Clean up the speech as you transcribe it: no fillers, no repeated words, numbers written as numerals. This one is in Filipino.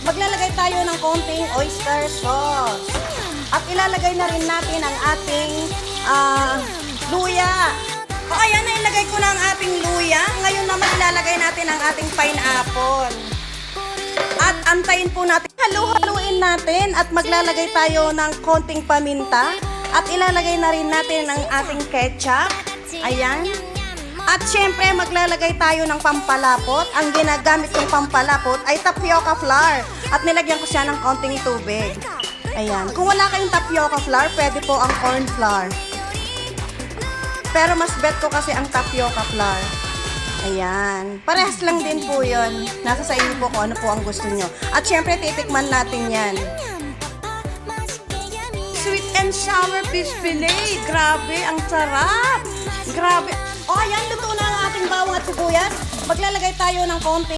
maglalagay tayo ng konting oyster sauce. At ilalagay na rin natin ang ating luya. O ayan, nailagay ko na ang ating luya. Ngayon naman ilalagay natin ang ating pineapple. At antayin po natin. Halu-haluin natin at maglalagay tayo ng konting paminta. At ilalagay na rin natin ang ating ketchup. Ayan. At syempre, maglalagay tayo ng pampalapot. Ang ginagamit kong pampalapot ay tapioca flour. At nilagyan ko siya ng konting tubig. Ayan. Kung wala kayong tapioca flour, pwede po ang corn flour. Pero mas bet ko kasi ang tapioca flour. Ayan. Parehas lang din po yun. Nasa sa inyo po kung ano po ang gusto nyo. At syempre, titikman natin yan. Sweet and sour fish fillet. Grabe, ang sarap. Grabe. O, ayan, luto na ang ating bawang at sibuyas. Maglalagay tayo ng konti